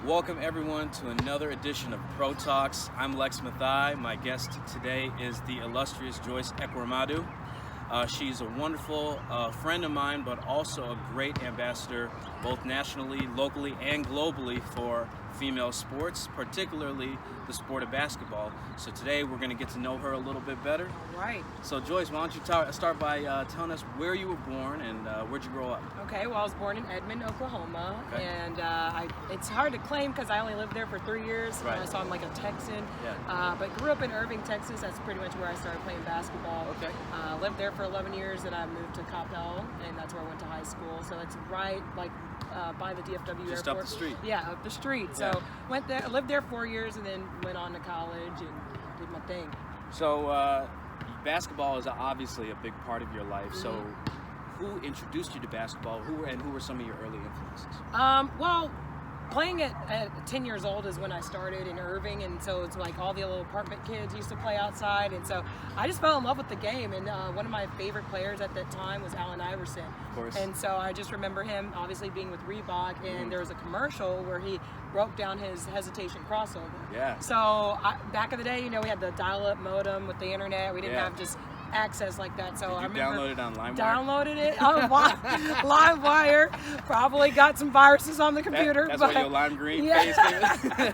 Welcome everyone to another edition of ProTalks. I'm Lex Mathai. My guest today is the illustrious Joyce Ekworomadu. She's a wonderful friend of mine, but also a great ambassador, both nationally, locally, and globally for female sports, particularly the sport of basketball. So today we're going to get to know her a little bit better. All right. So Joyce, why don't you start by telling us where you were born and where'd you grow up? Okay, well, I was born in Emmitt, Oklahoma, Okay. and it's hard to claim because I only lived there for 3 years, Right. so I'm like a Texan. Yeah. But grew up in Irving, Texas. That's pretty much where I started playing basketball. Okay. Lived there for 11 years, and I moved to Coppell, and that's where I went to high school. So it's right by the DFW Just airport. up the street. Yeah, up the street. Yeah. So went there, lived there 4 years, and then went on to college and did my thing. So basketball is obviously a big part of your life. So who introduced you to basketball? Who were some of your early influences? Well, playing at 10 years old is when I started in Irving, and so it's like all the little apartment kids used to play outside, and so I just fell in love with the game. And one of my favorite players at that time was Allen Iverson. Of course. And so I just remember him obviously being with Reebok, and there was a commercial where he broke down his hesitation crossover. Yeah. So back in the day, we had the dial-up modem with the internet. We didn't Yeah. have just access like that. So Did I you remember download it on LimeWire? Downloaded it on LimeWire. Probably got some viruses on the computer. That's but why your lime green Yeah. face came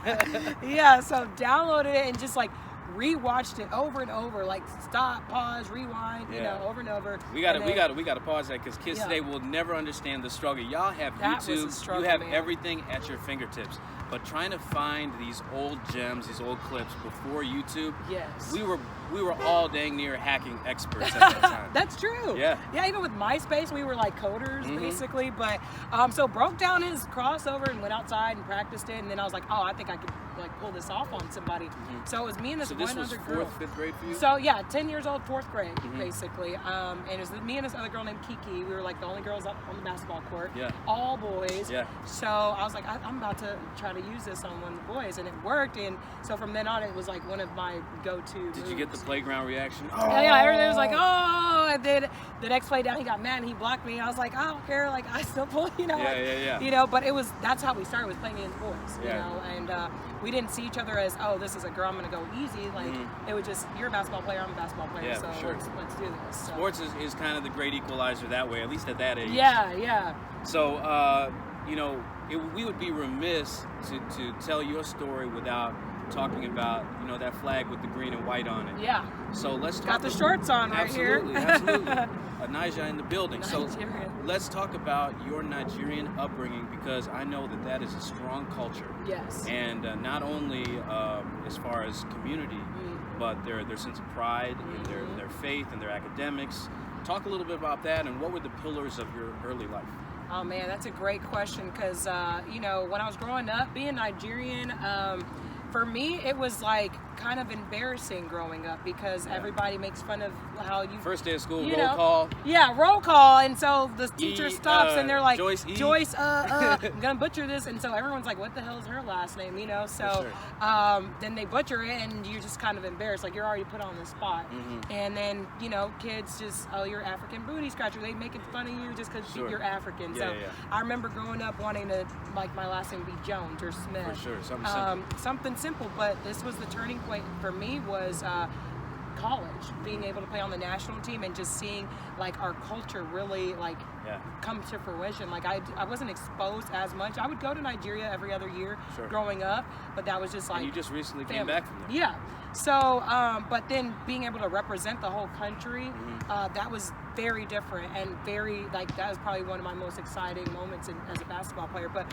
in? yeah, so downloaded it and just rewatched it over and over, stop, pause, rewind, over and over. We got to pause that because kids Yeah. today will never understand the struggle. Y'all have That was a YouTube, struggle, you have man. everything at your fingertips. But trying to find these old gems, these old clips before YouTube, Yes. we were all dang near hacking experts at that time. That's true. Yeah. Yeah, even with MySpace, we were like coders basically. But so broke down his crossover and went outside and practiced it. And then I was like, oh, I think I could pull this off on somebody. So it was me and this So one this was other girl. 4th, 5th grade for you? So yeah, 10 years old, 4th grade, basically. And it was me and this other girl named Kiki. We were the only girls up on the basketball court. Yeah. All boys. Yeah. So I was like, I'm about to try to use this on one of the boys, and it worked. And so from then on, it was one of my go-to. Did you get the playground reaction? Yeah, everything was like, oh, and then the next play down, he got mad and he blocked me. I was like, I don't care, I still pull, Yeah. But that's how we started, was playing against boys, Yeah. and we didn't see each other as, oh, this is a girl, I'm gonna go easy. It was just, you're a basketball player, I'm a basketball player, Yeah, so for sure. let's do this. So. Sports is kind of the great equalizer that way, at least at that age. Yeah. So, we would be remiss to tell your story without talking about, that flag with the green and white on it. Yeah. So let's talk. Got the shorts on right here. Absolutely. Naija in the building. So Nigerian. let's talk about your Nigerian upbringing, because I know that is a strong culture. Yes. And not only as far as community, but their sense of pride and their faith and their academics. Talk a little bit about that, and what were the pillars of your early life? Oh man, that's a great question, because when I was growing up, being Nigerian, for me it was kind of embarrassing growing up, because everybody makes fun of how you First day of school, you roll know, call. Yeah, roll call, and so the teacher stops and they're like, Joyce, I'm gonna butcher this, and so everyone's like, what the hell is her last name, so For sure. then they butcher it, and you're just kind of embarrassed, you're already put on the spot. And then kids just, oh, you're African booty scratcher, they making fun of you just because you're African. Yeah, so I remember growing up wanting to my last name be Jones or Smith. For sure, something simple. Something simple, but this was the turning point for me, was college, being able to play on the national team and just seeing our culture really come to fruition. I wasn't exposed as much. I would go to Nigeria every other year growing up, but that was just And you just recently family. came back from there. Yeah. So, but then being able to represent the whole country, that was very different, and very that was probably one of my most exciting moments as a basketball player. But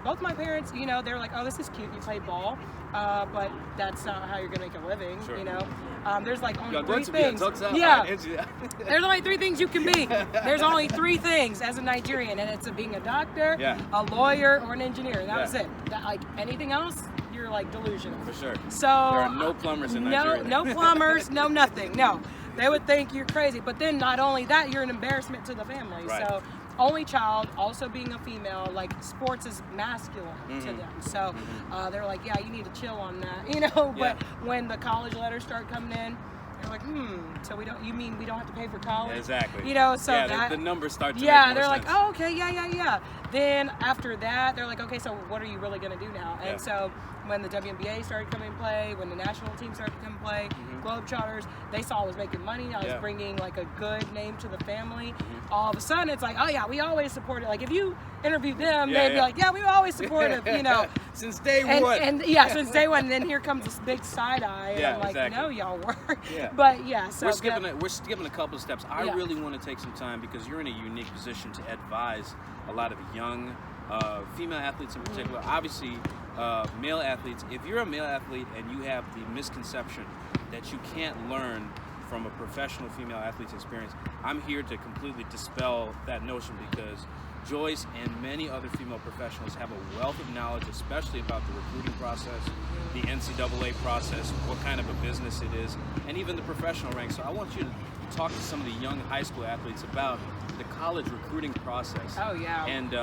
both my parents, they're like, oh, this is cute, you play ball, but that's not how you're gonna make a living. There's only 3 things. There's only 3 things you can be. There's only 3 things as a Nigerian, and it's being a doctor, a lawyer, or an engineer. That was it. Anything else, you're delusional. For sure. So there are no plumbers in Nigeria. No plumbers, no nothing. No, they would think you're crazy. But then not only that, you're an embarrassment to the family. Right. So only child, also being a female, sports is masculine to them. So they're like, yeah, you need to chill on that, But when the college letters start coming in, They're like, so you mean we don't have to pay for college? Yeah, exactly. You know, so the numbers start to yeah, make they're more like, sense. oh, okay, yeah. Then after that, they're like, okay, so what are you really going to do now? And so when the WNBA started coming in play, when the national team started to come in play, GlobeTrotters, they saw I was making money. I was bringing like a good name to the family. All of a sudden, it's like, oh yeah, we always supported. Like if you interviewed them, they'd be like, yeah, we always supported, you know. Since day one. And since day one. And then here comes this big side eye. And I'm like, no, y'all weren't. Yeah. But yeah, so we're skipping a couple of steps. I really want to take some time because you're in a unique position to advise a lot of young female athletes in particular. Obviously, male athletes. If you're a male athlete and you have the misconception that you can't learn from a professional female athlete's experience, I'm here to completely dispel that notion because Joyce and many other female professionals have a wealth of knowledge, especially about the recruiting process, the NCAA process, what kind of a business it is, and even the professional ranks. So I want you to talk to some of the young high school athletes about the college recruiting process. Oh, yeah. And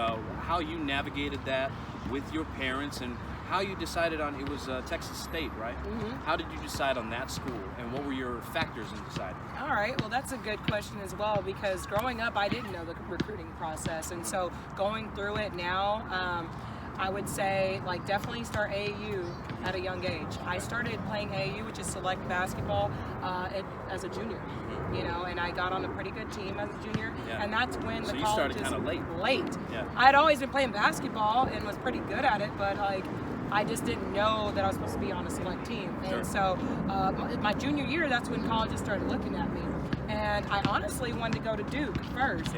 how you navigated that with your parents and how you decided on, it was Texas State, right? How did you decide on that school and what were your factors in deciding? All right, well that's a good question as well because growing up I didn't know the recruiting process, and so going through it now, I would say like definitely start AAU at a young age. I started playing AAU, which is select basketball, as a junior. You know, and I got on a pretty good team as a junior, and that's when the college started kind of late. Yeah. I had always been playing basketball and was pretty good at it, but like I just didn't know that I was supposed to be on a select team. And so my junior year, that's when colleges started looking at me. And I honestly wanted to go to Duke first,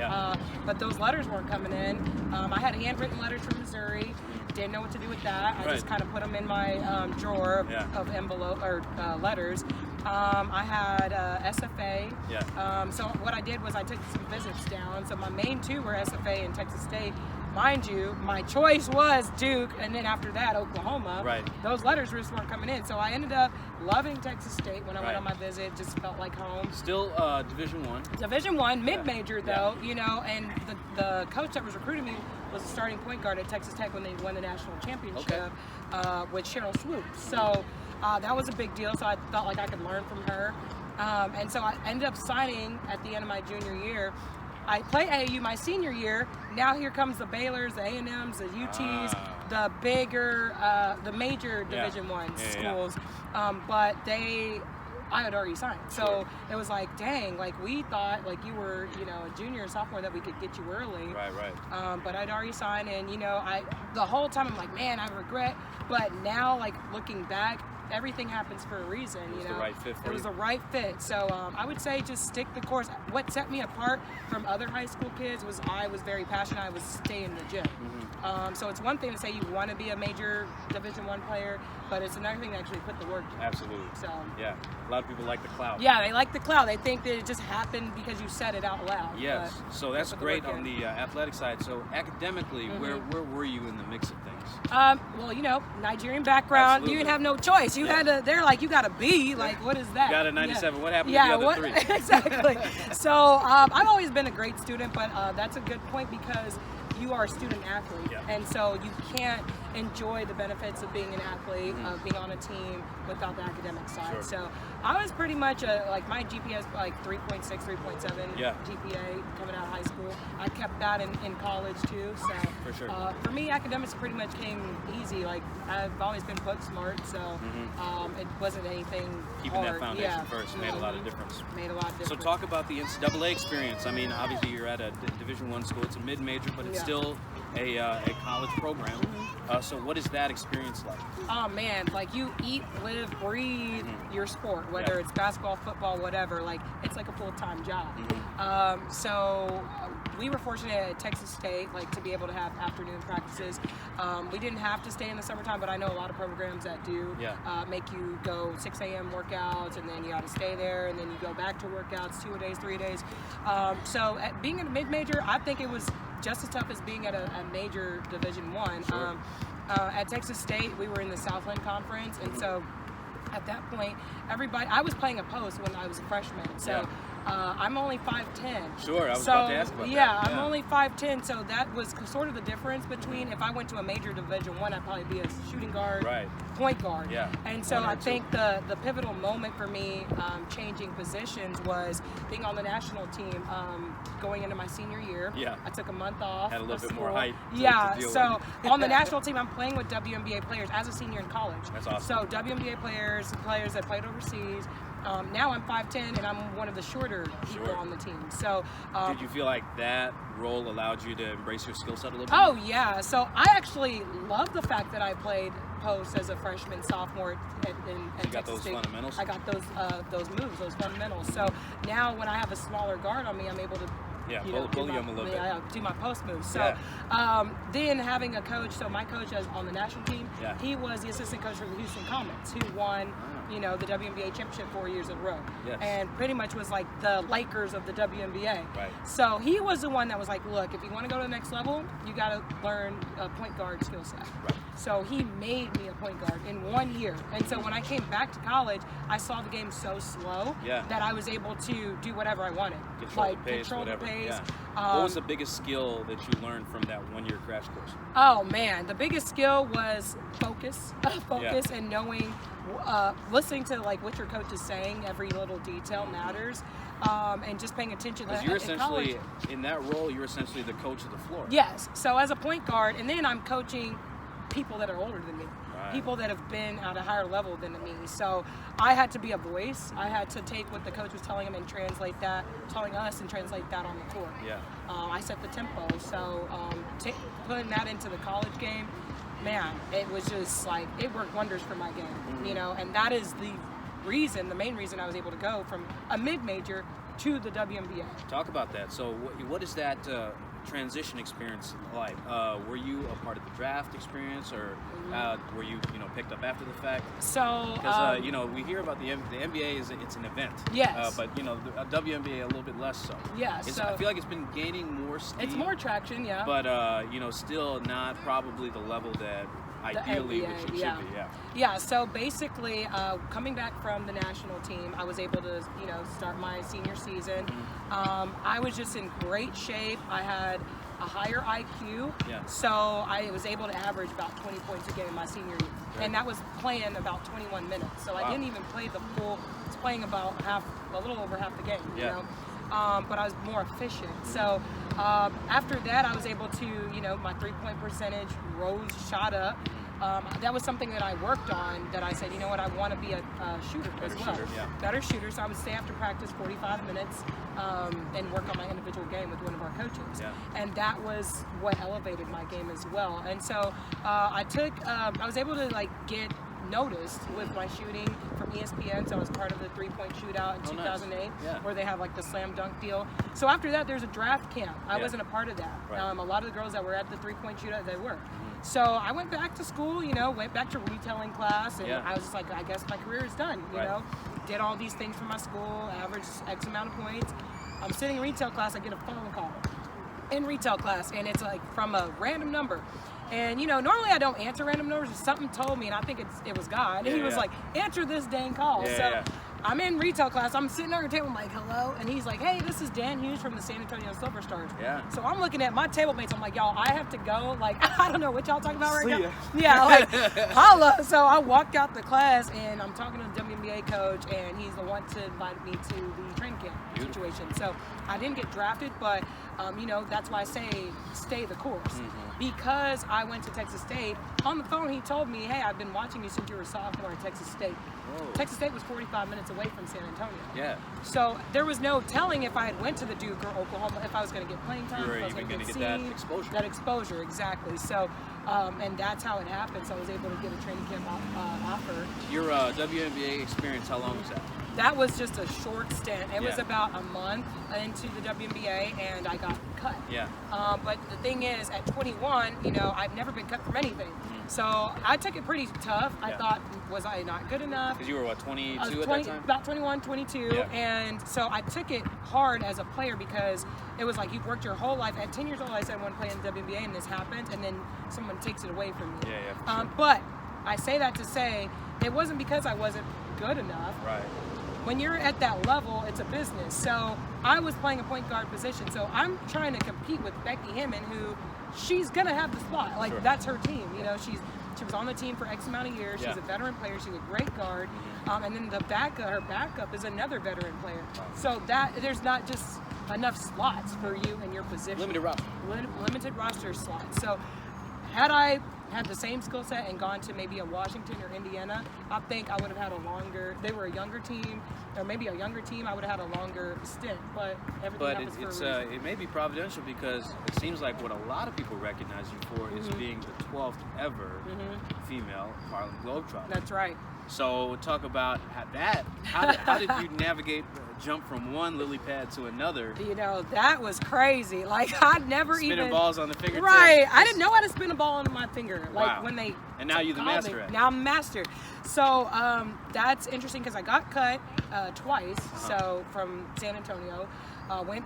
but those letters weren't coming in. I had handwritten letters from Missouri. Didn't know what to do with that. I just kind of put them in my drawer of envelope or letters. I had SFA. So what I did was I took some visits down. So my main two were SFA and Texas State. Mind you, my choice was Duke, and then after that, Oklahoma. Those letters just weren't coming in. So I ended up loving Texas State when I went on my visit. Just felt like home. Still Division I. Division I, mid-major though, you know, and the coach that was recruiting me was a starting point guard at Texas Tech when they won the national championship with Cheryl Swoops. So that was a big deal. So I felt like I could learn from her. And so I ended up signing at the end of my junior year. I play AAU my senior year. Now here comes the Baylors, the A&Ms, the UTs, the bigger, the major Division I schools. But I had already signed. So it was like, dang, like we thought like you were, you know, a junior or sophomore that we could get you early. But I'd already signed, and you know, the whole time I'm like, man, I regret. But now, like looking back, everything happens for a reason, you know. It was the right fit for you. It was the right fit. So I would say just stick the course. What set me apart from other high school kids was I was very passionate. I was staying in the gym. So it's one thing to say you want to be a major Division I player, but it's another thing to actually put the work in. Absolutely. So yeah, a lot of people like the clout. Yeah, they like the clout. They think that it just happened because you said it out loud. Yes. So that's great on the athletic side. So academically, where were you in the mix of things? Well, you know, Nigerian background. Absolutely. You didn't have no choice. You had to. They're like, you got a B. Like, what is that? You got a 97. What happened to the other three? Exactly. So I've always been a great student, but that's a good point because you are a student athlete, and so you can't enjoy the benefits of being an athlete, of being on a team without the academic side. So I was pretty much like my GPA is like 3.6, 3.7 GPA coming out of high school. I kept that in college too. So for sure. For me, academics pretty much came easy. Like I've always been book smart, so it wasn't anything Keeping hard. that foundation first made a lot of difference. Made a lot of difference. So talk about the NCAA experience. I mean, obviously you're at a Division I school. It's a mid-major, but it's still a college program. So what is that experience like? Oh man, like you eat, live, breathe your sport, whether it's basketball, football, whatever. Like it's like a full-time job. So we were fortunate at Texas State, like to be able to have afternoon practices. We didn't have to stay in the summertime, but I know a lot of programs that do make you go 6 a.m. workouts, and then you got to stay there, and then you go back to workouts 2 days, 3 days. So being in a mid-major, I think it was just as tough as being at a major Division I. At Texas State, we were in the Southland Conference, and so at that point, I was playing a post when I was a freshman. So I'm only 5'10". Sure, I was about to ask about that. Yeah, I'm only 5'10", so that was sort of the difference between if I went to a major Division I, I'd probably be a shooting guard, point guard. Yeah. And so I think the pivotal moment for me changing positions was being on the national team going into my senior year. Yeah. I took a month off. Had a little of bit school. more height to deal so with. on the national team, I'm playing with WNBA players as a senior in college. That's awesome. So WNBA players that played overseas. Now I'm 5'10", and I'm one of the shorter people on the team. So, did you feel like that role allowed you to embrace your skill set a little bit? Oh yeah. So I actually love the fact that I played post as a freshman, sophomore in Texas State. Fundamentals? I got those moves, those fundamentals. So now when I have a smaller guard on me, I'm able to bully them a little bit. Do my post moves. So then having a coach, so my coach on the national team, he was the assistant coach for the Houston Comets, who won the WNBA championship 4 years in a row. Yes. And pretty much was like the Lakers of the WNBA. Right. So he was the one that was like, look, if you want to go to the next level, you got to learn a point guard skill set. Right. So he made me a point guard in 1 year. And so when I came back to college, I saw the game so slow that I was able to do whatever I wanted. Control the pace. Yeah. What was the biggest skill that you learned from that 1 year crash course? Oh man, the biggest skill was focus and knowing, listening to like what your coach is saying. Every little detail matters, and just paying attention. Because you're essentially in that role, you're essentially the coach of the floor. Yes. So as a point guard, and then I'm coaching people that are older than me. People that have been at a higher level than me. So I had to be a voice. I had to take what the coach was telling him and translate that on the court. Yeah. I set the tempo. So putting that into the college game, man, it was just like, it worked wonders for my game, and that is the main reason I was able to go from a mid-major to the WNBA. Talk about that. So what is that transition experience like? Were you a part of the draft experience, or were you picked up after the fact? So because we hear about the NBA it's an event. Yes. But the WNBA a little bit less so. Yeah. So I feel like it's been gaining more steam. It's more traction, yeah. But still not probably the level that ideally it should be. Yeah. So basically, coming back from the national team, I was able to start my senior season. I was just in great shape. I had a higher IQ, so I was able to average about 20 points a game my senior year, and that was playing about 21 minutes. So I didn't even play the full. I was playing about a little over half the game. But I was more efficient. So after that, I was able to, my 3-point percentage shot up. That was something that I worked on, that I said, I want to be a shooter as well. Better shooter. So I would stay after practice 45 minutes and work on my individual game with one of our coaches. And that was what elevated my game as well. And so I was able to get noticed with my shooting from ESPN. So I was part of the 3-point shootout in 2008, where they have the slam dunk deal. So after that, there's a draft camp. I wasn't a part of that. A lot of the girls that were at the 3-point shootout, they were. So I went back to school, went back to retailing class, and I was just like, I guess my career is done, Did all these things for my school, averaged X amount of points. I'm sitting in retail class, I get a phone call in retail class, and it's from a random number. And normally I don't answer random numbers, but something told me, and I think it was God. And he was like, answer this dang call. I'm in retail class. I'm sitting at the table. I'm like, hello. And he's like, hey, this is Dan Hughes from the San Antonio Silver Stars. So I'm looking at my table mates. I'm like, y'all, I have to go. I don't know what y'all talking about right now. Yeah, holla. So I walked out the class, and I'm talking to the WNBA coach, and he's the one to invite me to the training camp situation. So I didn't get drafted, but, that's why I say stay the course. Because I went to Texas State, on the phone he told me, hey, I've been watching you since you were a sophomore at Texas State. Texas State was 45 minutes away from San Antonio. So there was no telling if I had went to the Duke or Oklahoma if I was going to get playing time. You were even going to get that exposure. That exposure, exactly. So, and that's how it happened. So I was able to get a training camp offer. Your WNBA experience, how long was that? That was just a short stint. It was about a month into the WNBA, and I got cut. But the thing is, at 21, I've never been cut from anything. So I took it pretty tough. I thought, was I not good enough? Because you were, 22 at that time? About 21, 22. And so I took it hard as a player, because it was like, you've worked your whole life. At 10 years old, I said I want to play in the WNBA, and this happened, and then someone takes it away from me. For sure. But I say that to say, it wasn't because I wasn't good enough. when you're at that level, it's a business. So I was playing a point guard position. So I'm trying to compete with Becky Hammond, who she's gonna have the spot. Like Sure. that's her team. You know, she was on the team for X amount of years. She's a veteran player. She's a great guard. And then her backup is another veteran player. So that there's not just enough slots for you in your position. Limited roster. Limited roster slots. So had I had the same skill set and gone to maybe a Washington or Indiana, I think I would have had a longer, they were a younger team, or maybe a younger team, I would have had a longer stint, but everything happens for a reason. It may be providential because it seems like what a lot of people recognize you for is being the 12th ever female Harlem GlobeTrotter. That's right. So talk about that. How did you navigate jump from one lily pad to another? You know, that was crazy. Like I'd never Spinning balls on the fingertips. Right. I didn't know how to spin a ball on my finger. Like when they and now you're the master at it. Now I'm master. So that's interesting because I got cut twice. So from San Antonio,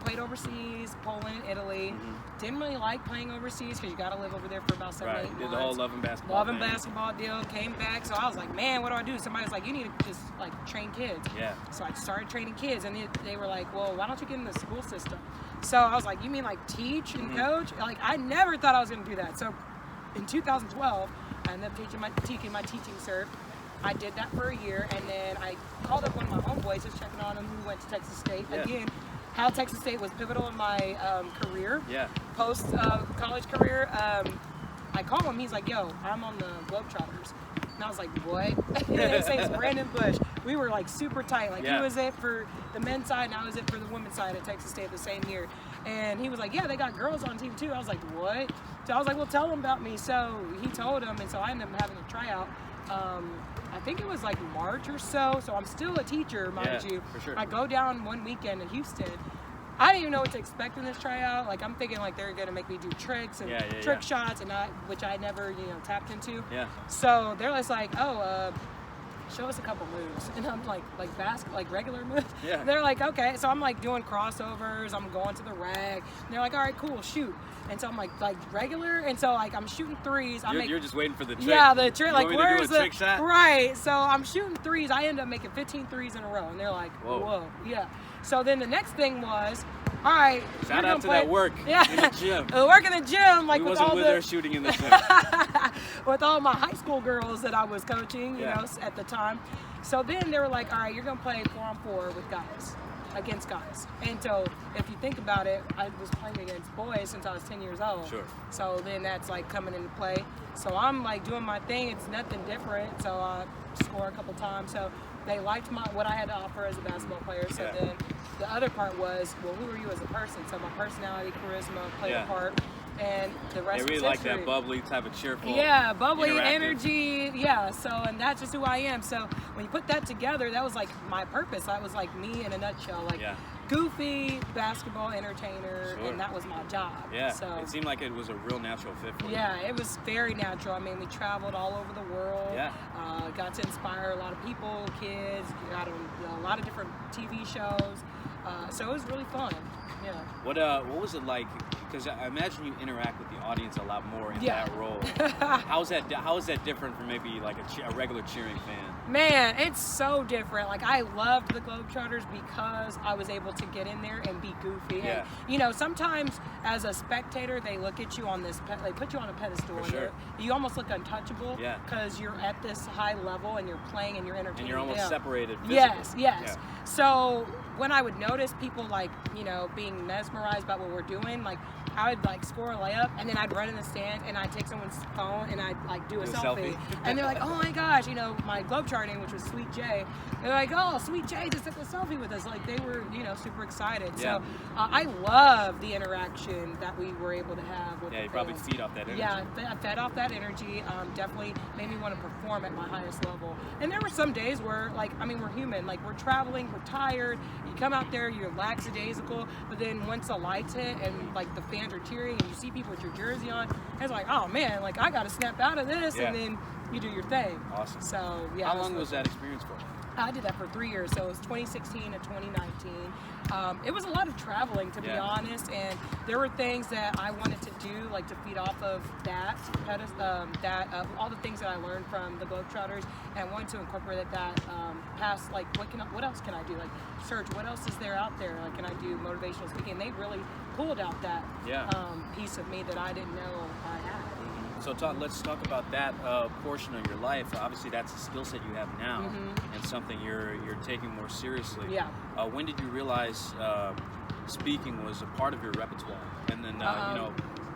played overseas, Poland, Italy. Didn't really like playing overseas because you got to live over there for about 7 8 months. Did the whole love and basketball. Love and basketball deal. Came back. So I was like, man, what do I do? Somebody's like, you need to just like train kids. Yeah. So I started training kids, and they were like, well, why don't you get in the school system? So I was like, you mean like teach and coach? Like I never thought I was going to do that. So in 2012, I ended up taking my teaching cert. I did that for a year, and then I called up one of my homeboys, just checking on him, who went to Texas State. Yeah. Again, how Texas State was pivotal in my career, post college career. I call him, he's like, yo, I'm on the GlobeTrotters. And I was like, what? His name's Brandon Bush. We were like super tight. Like he was it for the men's side, and I was it for the women's side at Texas State the same year. And he was like, yeah, they got girls on the team too. I was like, what? So I was like, well, tell them about me. So he told him, and so I ended up having a tryout. I think it was like March or so. So I'm still a teacher, mind you. For sure. I go down one weekend to Houston. I didn't even know what to expect in this tryout. Like I'm thinking like they're gonna make me do tricks and trick shots, and which I never tapped into. Yeah. So they're just like, oh, show us a couple moves, and I'm like regular moves. Yeah. They're like, okay. So I'm like doing crossovers. I'm going to the rag. And they're like, all right, cool, shoot. And so I'm like regular, and so like I'm shooting threes. You're just waiting for the trick. Yeah, the trick. Like where's the trick shot? Right? So I'm shooting threes. I end up making 15 threes in a row, and they're like, whoa, yeah. So then the next thing was, all right. Shout out to that work in the gym. Work in the gym, like we with wasn't all with her shooting in the gym. with all my high school girls that I was coaching, you know, at the time. So then they were like, all right, you're gonna play 4-on-4 with guys. Against guys. And so if you think about it, I was playing against boys since I was 10 years old. Sure. So then that's like coming into play. So I'm like doing my thing. It's nothing different. So I score a couple times. So they liked what I had to offer as a basketball player. So then the other part was, well, who are you as a person? So my personality, charisma played a part. And the rest They really is like history. that bubbly type of cheerful. Yeah, bubbly interactive energy. Yeah, so, and that's just who I am. So when you put that together, that was like my purpose. That was like me in a nutshell. Like goofy basketball entertainer, and that was my job. Yeah, so it seemed like it was a real natural fit for you. Yeah, it was very natural. I mean, we traveled all over the world. Yeah. Got to inspire a lot of people, kids, got on a lot of different TV shows. So it was really fun. Yeah. What was it like? Because I imagine you interact with the audience a lot more in that role. How is that different from maybe like a regular cheering fan? Man, it's so different. Like I loved the GlobeTrotters because I was able to get in there and be goofy. Yeah. And, sometimes as a spectator, they look at you on this, they put you on a pedestal. For sure. You almost look untouchable. Yeah. Because you're at this high level and you're playing and you're entertaining. And you're almost separated physically. Yes. Yeah. So when I would notice people like, being mesmerized by what we're doing, like I would like score a layup and then I'd run in the stands and I'd take someone's phone and I'd like do a selfie. And they're like, oh my gosh, my GlobeTrotting, which was Sweet J, they're like, oh, Sweet J just took a selfie with us. Like they were, super excited. Yeah. So I love the interaction that we were able to have with the you probably fans. feed off that energy. Yeah, I fed off that energy. Definitely made me want to perform at my highest level. And there were some days where, we're human. Like, we're traveling, we're tired. You come out there, you're lackadaisical. But then once the lights hit and, the fans are cheering and you see people with your jersey on, it's like, oh, man, I got to snap out of this. Yeah. And then you do your thing. Awesome. So, yeah. How long was that experience for? I did that for 3 years, so it was 2016 to 2019. It was a lot of traveling, to be honest, and there were things that I wanted to do, like to feed off of that, all the things that I learned from the GlobeTrotters, and I wanted to incorporate that past, like, what else can I do? Like, search, what else is there out there? Like, can I do motivational speaking? They really pulled out that piece of me that I didn't know I had. So let's talk about that portion of your life. Obviously, that's a skill set you have now, and something you're taking more seriously. Yeah. When did you realize speaking was a part of your repertoire? And then,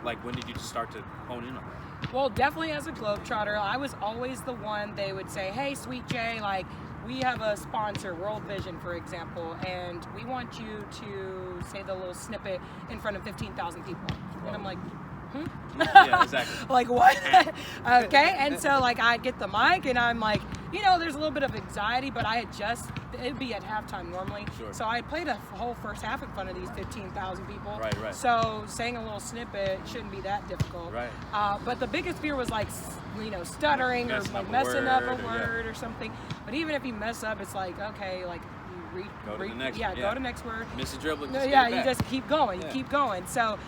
like, when did you start to hone in on that? Well, definitely as a GlobeTrotter, I was always the one they would say, "Hey, Sweet J, like, we have a sponsor, World Vision, for example, and we want you to say the little snippet in front of 15,000 people." And I'm like, Yeah, exactly. Like, what? Okay, and so, like, I get the mic, and I'm like, there's a little bit of anxiety, but it'd be at halftime normally. Sure. So I played a whole first half in front of these 15,000 people. Right. So saying a little snippet shouldn't be that difficult. Right. But the biggest fear was, like, stuttering or like messing up a word or something. But even if you mess up, it's like, okay, like, go to the next go to next word. Miss a dribble. You just keep going. You keep going. So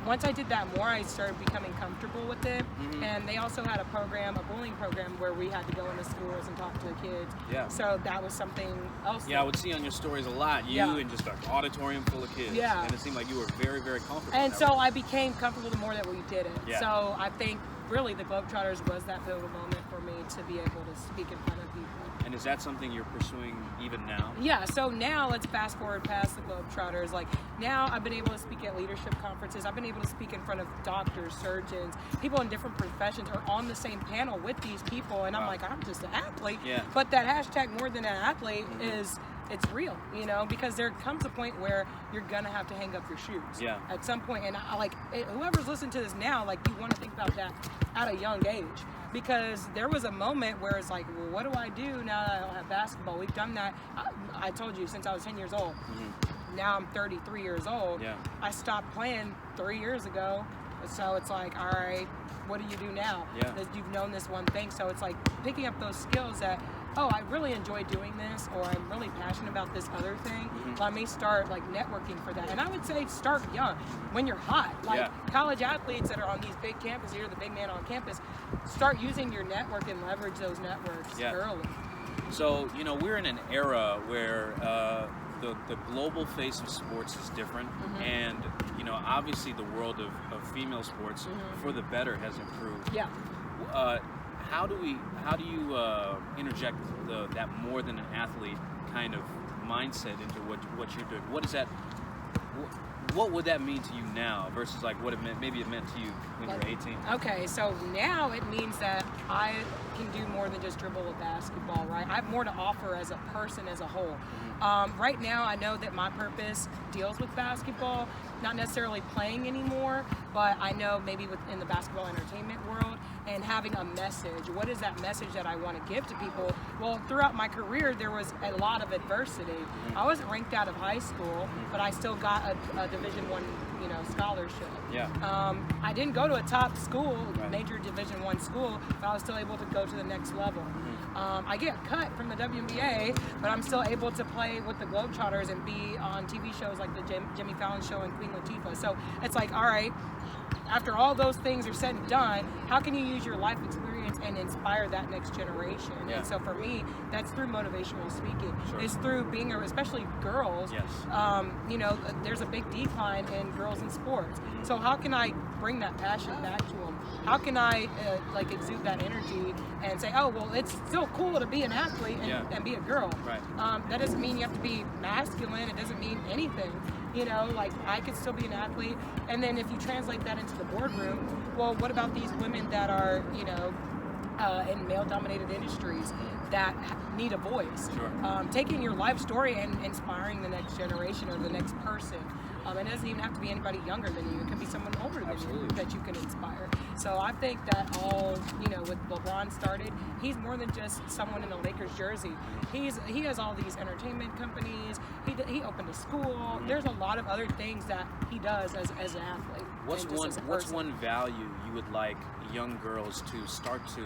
once I did that more, I started becoming comfortable with it. And they also had a bullying program, where we had to go into schools and talk to the kids. Yeah. So that was something else. Yeah, I would see on your stories a lot, and just an auditorium full of kids. Yeah. And it seemed like you were very, very comfortable. And so I became comfortable the more that we did it. Yeah. So I think really the GlobeTrotters was that pivotal moment for me to be able to speak in front of people. And is that something you're pursuing even now? Yeah, so now let's fast forward past the GlobeTrotters. Like, now I've been able to speak at leadership conferences. I've been able to speak in front of doctors, surgeons, people in different professions are on the same panel with these people. And I'm like, I'm just an athlete. Yeah. But that hashtag more than an athlete it's real, because there comes a point where you're gonna have to hang up your shoes. Yeah. At some point, and whoever's listening to this now, like, you want to think about that at a young age, because there was a moment where it's like, well, what do I do now that I don't have basketball? We've done that. I told you, since I was 10 years old. Now I'm 33 years old. Yeah. I stopped playing 3 years ago, so it's like, all right, what do you do now? Yeah. You've known this one thing, so it's like picking up those skills that, I really enjoy doing this, or I'm really passionate about this other thing. Let me start, like, networking for that. And I would say start young, when you're hot. Like, college athletes that are on these big campuses, you're the big man on campus, start using your network and leverage those networks early. So, we're in an era where the global face of sports is different, and, obviously the world of female sports, for the better, has improved. Yeah. How do you interject that more than an athlete kind of mindset into what you're doing? What is that? What would that mean to you now versus like what it meant to you when you were 18? Okay, so now it means that I can do more than just dribble a basketball, right? I have more to offer as a person as a whole. Right now, I know that my purpose deals with basketball, not necessarily playing anymore, but I know maybe within the basketball entertainment world and having a message. What is that message that I want to give to people? Well, throughout my career, there was a lot of adversity. I wasn't ranked out of high school, but I still got a Division I, scholarship. Yeah. I didn't go to a top school, major Division I school, but I was still able to go to the next level. I get cut from the WNBA, but I'm still able to play with the GlobeTrotters and be on TV shows like the Jimmy Fallon Show and Queen Latifah. So it's like, all right, after all those things are said and done, how can you use your life experience and inspire that next generation? Yeah. And so for me, that's through motivational speaking. Sure. It's through being, especially girls, Yes. There's a big decline in girls in sports. So how can I bring that passion back to them? How can I exude that energy and say, oh, well, it's still cool to be an athlete and be a girl. Right. That doesn't mean you have to be masculine. It doesn't mean anything. I could still be an athlete. And then if you translate that into the boardroom, well, what about these women that are, in male-dominated industries that need a voice? Sure. Taking your life story and inspiring the next generation or the next person. It doesn't even have to be anybody younger than you. It can be someone older than you that you can inspire. So I think that all, with LeBron started, he's more than just someone in a Lakers jersey. He has all these entertainment companies. He opened a school. There's a lot of other things that he does as an athlete. What's one value you would like young girls to start to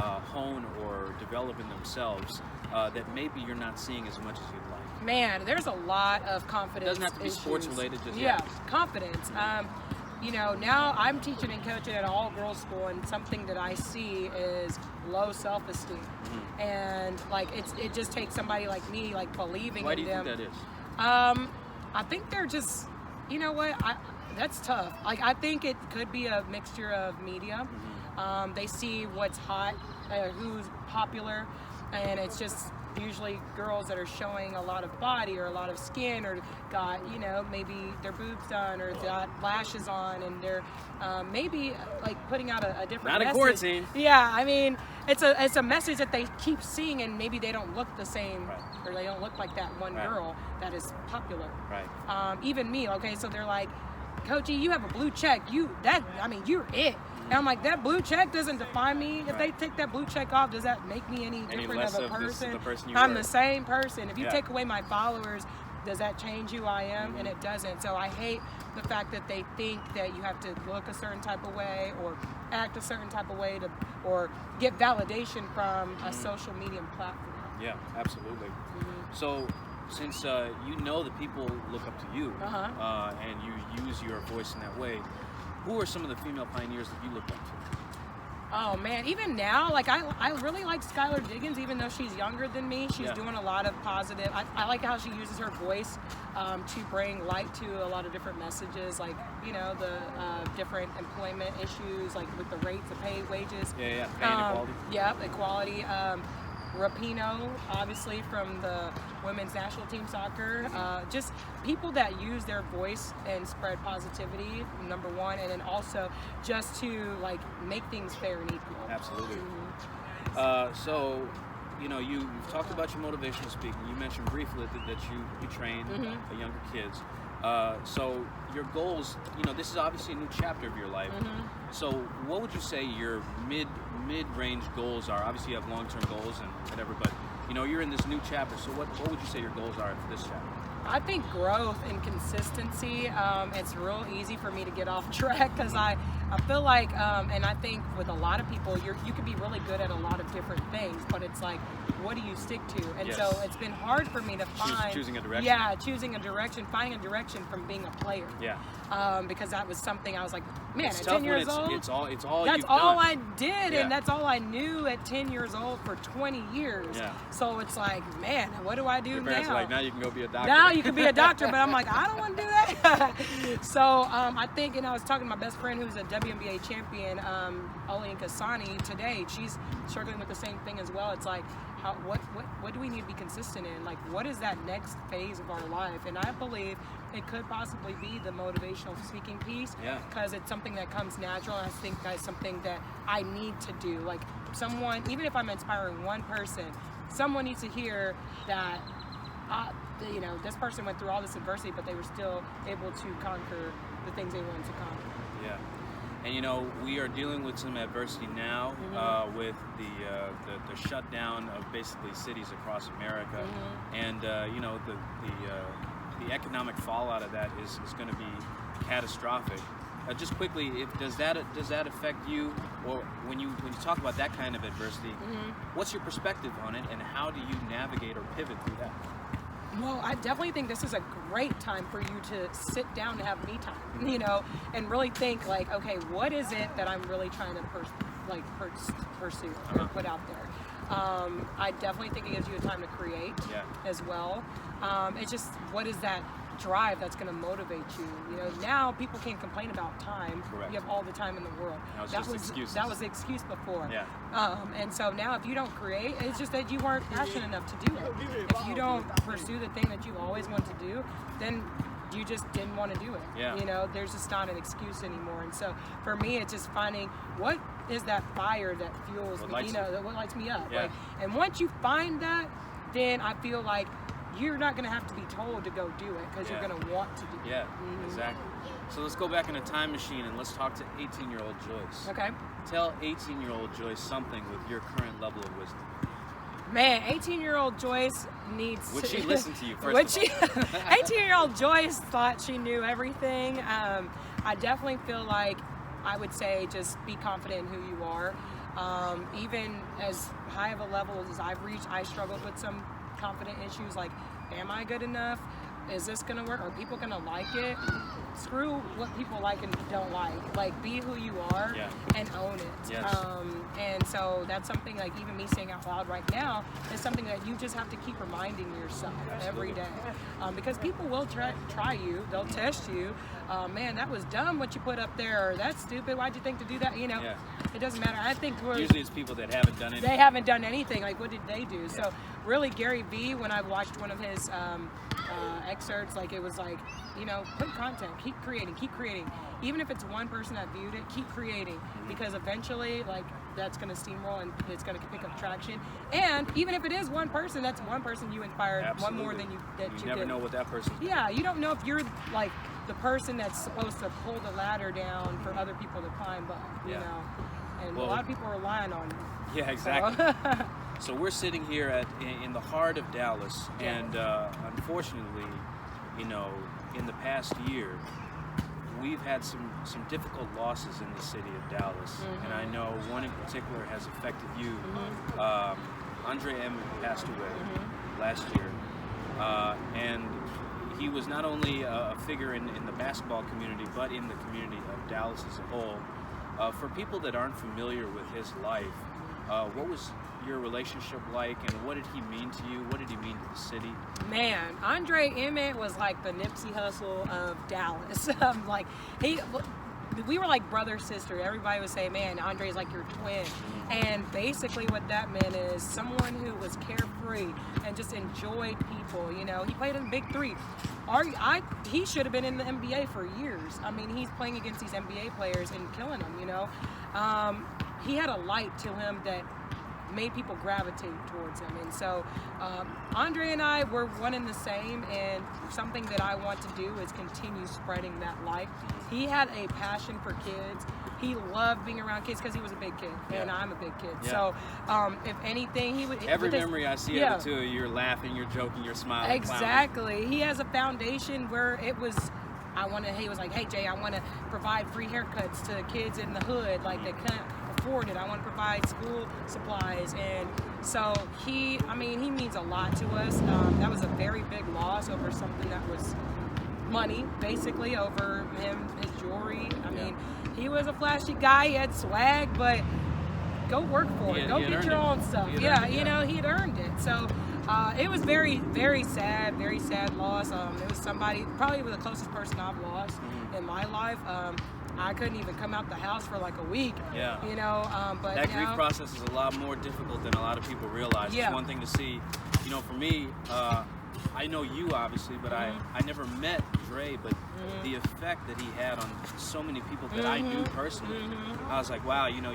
hone or develop in themselves that maybe you're not seeing as much as you'd like? Man, there's a lot of confidence. It doesn't have to be sports related. Just confidence. You know, now I'm teaching and coaching at an all-girls school, and something that I see is low self-esteem. Mm-hmm. And like it just takes somebody like me, like believing in them. Why do you think that is? I think they're just, you know what? That's tough. Like I think it could be a mixture of media. Mm-hmm. They see what's hot, who's popular, and it's just usually girls that are showing a lot of body or a lot of skin, or got, you know, maybe their boobs done or got lashes on, and they're maybe like putting out a different not message. A quarantine. Yeah, I mean, it's a message that they keep seeing, and maybe they don't look the same, right, or they don't look like that one right, girl that is popular. Right. Even me. Okay, so they're like, Coachy, you have a blue check. You're it. And I'm like, that blue check doesn't define me. If they take that blue check off, does that make me any different of a person? The person I'm were. The same person. If you take away my followers, does that change who I am? Mm-hmm. And it doesn't. So I hate the fact that they think that you have to look a certain type of way or act a certain type of way or get validation from a social media platform. Yeah, absolutely. Mm-hmm. So since you know that people look up to you, and you use your voice in that way, who are some of the female pioneers that you look up to? Oh man, even now, like I really like Skylar Diggins, even though she's younger than me. She's doing a lot of positive. I like how she uses her voice to bring light to a lot of different messages, like, you know, the different employment issues, like with the rates, the pay, wages. Pay inequality. Equality. Rapinoe, obviously, from the women's national team soccer. Just people that use their voice and spread positivity, number one, and then also just to like make things fair and equal. Absolutely. Mm-hmm. So, you know, you've talked about your motivational speaking. You mentioned briefly that you train younger kids. So your goals, you know, this is obviously a new chapter of your life. Mm-hmm. So what would you say your mid-range goals are? Obviously you have long-term goals and whatever, but you know, you're in this new chapter. So what would you say your goals are for this chapter? I think growth and consistency. It's real easy for me to get off track because I feel like, and I think with a lot of people, you can be really good at a lot of different things, but it's like, what do you stick to? And so it's been hard for me to find choosing a direction. Yeah, choosing a direction, finding a direction from being a player. Yeah. Because that was something I was like, man, it's at tough 10 years when old, it's all that's you've all done. I did, and that's all I knew at 10 years old for 20 years. Yeah. So it's like, man, what do I do Your parents now? are like, now you can go be a doctor. Now you can be a doctor, but I'm like, I don't want to do that. So I think, and I was talking to my best friend who's a WNBA champion, Oli Kasani, today. She's struggling with the same thing as well. It's like, what do we need to be consistent in? Like, what is that next phase of our life? And I believe it could possibly be the motivational speaking piece, because it's something that comes natural. And I think that's something that I need to do. Like, someone, even if I'm inspiring one person, someone needs to hear that, you know, this person went through all this adversity, but they were still able to conquer the things they wanted to conquer. Yeah. And you know, we are dealing with some adversity now with the shutdown of basically cities across America, and you know, the economic fallout of that is going to be catastrophic. Just quickly, does that affect you, or when you talk about that kind of adversity, what's your perspective on it, and how do you navigate or pivot through that? Well, I definitely think this is a great time for you to sit down and have me time, you know, and really think like, okay, what is it that I'm really trying to pursue or put out there? I definitely think it gives you a time to create as well. It's just, what is that drive that's going to motivate you? You know, now people can't complain about time. Correct. You have all the time in the world. That was the excuse before. Yeah. And so now if you don't create, it's just that you weren't passionate enough to do it. If you don't pursue the thing that you always want to do, then you just didn't want to do it. Yeah. You know, there's just not an excuse anymore. And so for me, it's just finding what is that fire that fuels me, you know, what lights me up. Yeah. Like, and once you find that, then I feel like you're not going to have to be told to go do it, because you're going to want to do it. Yeah, exactly. So let's go back in a time machine and let's talk to 18-year-old Joyce. Okay. Tell 18-year-old Joyce something with your current level of wisdom. Man, 18-year-old Joyce needs Would she listen to you first of all? 18-year-old Joyce thought she knew everything. I definitely feel like I would say just be confident in who you are. Even as high of a level as I've reached, I struggled with some confident issues like, am I good enough? Is this gonna work? Are people gonna like it? Screw what people like and don't like. Like, be who you are and own it. Yes. And so that's something, like, even me saying out loud right now is something that you just have to keep reminding yourself every day. Because people will try you, they'll test you. Man, that was dumb what you put up there, or that's stupid, why'd you think to do that? You know, it doesn't matter. I think usually it's people that haven't done anything. They haven't done anything. Like, what did they do? So really, Gary Vee, when I watched one of his excerpts, like, it was like, you know, put content, keep creating. Even if it's one person that viewed it, keep creating, because eventually, like, that's going to steamroll and it's going to pick up traction. And even if it is one person, that's one person you inspired. Absolutely. One more than you never did. know what that person's doing. Yeah, you don't know if you're like the person that's supposed to pull the ladder down for other people to climb up. You know, and a lot of people are relying on you. Yeah, exactly. So we're sitting here in the heart of Dallas, and unfortunately, you know, in the past year, we've had some difficult losses in the city of Dallas, and I know one in particular has affected you. Andre Emmitt passed away last year, and he was not only a figure in the basketball community, but in the community of Dallas as a whole. For people that aren't familiar with his life, what was your relationship like, and what did he mean to you? What did he mean to the city? Man, Andre Emmitt was like the Nipsey Hussle of Dallas. Like, we were like brother, sister. Everybody would say, man, Andre's like your twin. And basically what that meant is someone who was carefree and just enjoyed people. You know, he played in the Big Three. He should have been in the NBA for years. I mean, he's playing against these NBA players and killing them, you know. He had a light to him that made people gravitate towards him. And so Andre and I were one and the same, and something that I want to do is continue spreading that light. He had a passion for kids. He loved being around kids because he was a big kid, and I'm a big kid. So if anything, he would... Every memory I see of the two of you, you're laughing, you're joking, you're smiling. Exactly. Clowning. He has a foundation where it was... he was like, hey, Jay, I want to provide free haircuts to kids in the hood, like, that can't afford it. I want to provide school supplies. And so he means a lot to us. That was a very big loss over something that was money, basically, over him, his jewelry. I mean, he was a flashy guy. He had swag, but go work for it. Go get your own stuff. Yeah, you know, he had earned it. So it was very, very sad loss. It was somebody, probably the closest person I've lost in my life. I couldn't even come out the house for like a week. Yeah. You know, but that grief process is a lot more difficult than a lot of people realize. It's one thing to see, you know, for me, I know you obviously, but I never met Dre, but the effect that he had on so many people that I knew personally, I was like, wow, you know,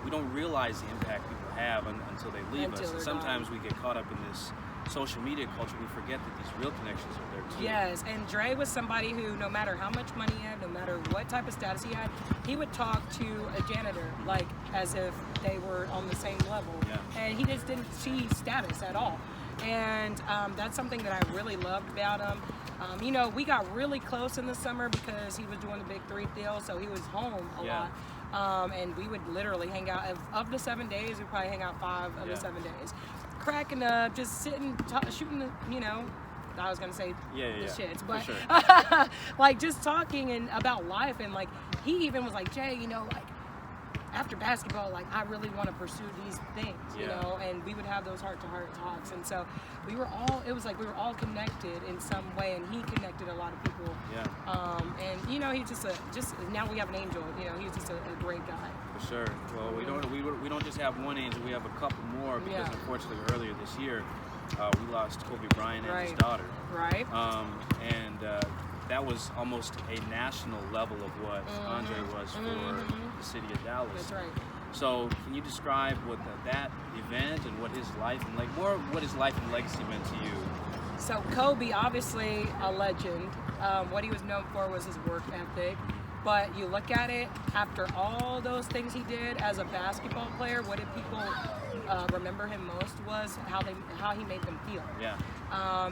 we don't realize the impact people have until they leave us. And sometimes we get caught up in this social media culture, we forget that these real connections are there too. Yes, and Dre was somebody who, no matter how much money he had, no matter what type of status he had, he would talk to a janitor like as if they were on the same level. And he just didn't see status at all. And that's something that I really loved about him. You know, we got really close in the summer because he was doing the Big Three deal, so he was home a lot. And we would literally hang out. Of the 7 days, we'd probably hang out 5 of the 7 days. Cracking up, just sitting, shooting the, you know, I was going to say the shits, but sure. Like just talking and about life. And like, he even was like, Jay, you know, like, after basketball, like, I really want to pursue these things, you know, and we would have those heart-to-heart talks. And so we were all, it was like we were all connected in some way, and he connected a lot of people. And, you know, he's just now we have an angel, you know, he's just a great guy. For sure. Well, we don't just have one angel, we have a couple more, because unfortunately earlier this year, we lost Kobe Bryant and his daughter. And that was almost a national level of what Andre was for the city of Dallas. That's right. So can you describe what that event and what his life and what his life and legacy meant to you? So Kobe, obviously a legend. What he was known for was his work ethic. But you look at it, after all those things he did as a basketball player, what did people remember him most was how he made them feel. Yeah.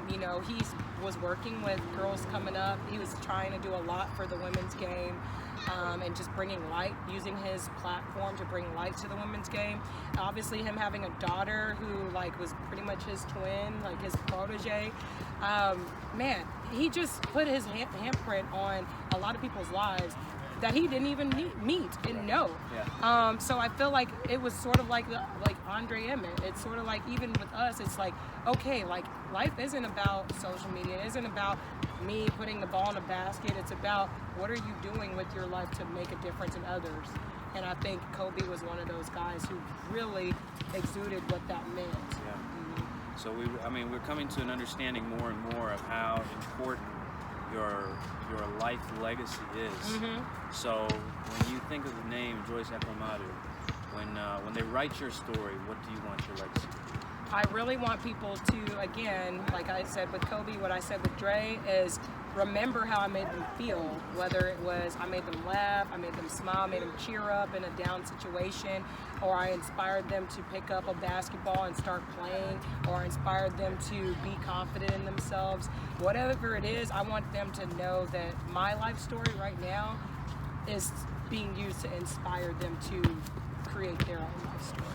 You know, he was working with girls coming up. He was trying to do a lot for the women's game, and just bringing light, using his platform to bring light to the women's game. Obviously, him having a daughter who like was pretty much his twin, like his protege. Man, he just put his handprint on a lot of people's lives that he didn't even meet and know. Yeah. So I feel like it was sort of like Andre Emmitt. It's sort of like, even with us, it's like, okay, like life isn't about social media. It isn't about me putting the ball in a basket. It's about what are you doing with your life to make a difference in others. And I think Kobe was one of those guys who really exuded what that meant. Yeah. So we're coming to an understanding more and more of how important your life legacy is. So when you think of the name Joyce Ekworomadu, when they write your story, what do you want your legacy to be? I really want people to, again, like I said with Kobe, what I said with Dre, is remember how I made them feel. Whether it was I made them laugh, I made them smile, made them cheer up in a down situation, or I inspired them to pick up a basketball and start playing, or I inspired them to be confident in themselves. Whatever it is, I want them to know that my life story right now is being used to inspire them to create their own life stories.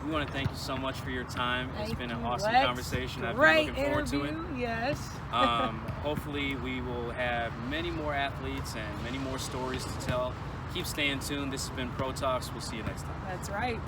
We want to thank you so much for your time. It's been an awesome Lex. conversation. I've been Great looking forward to it. interview, yes. Hopefully we will have many more athletes and many more stories to tell. Keep staying tuned. This has been Pro Talks. We'll see you next time. That's right.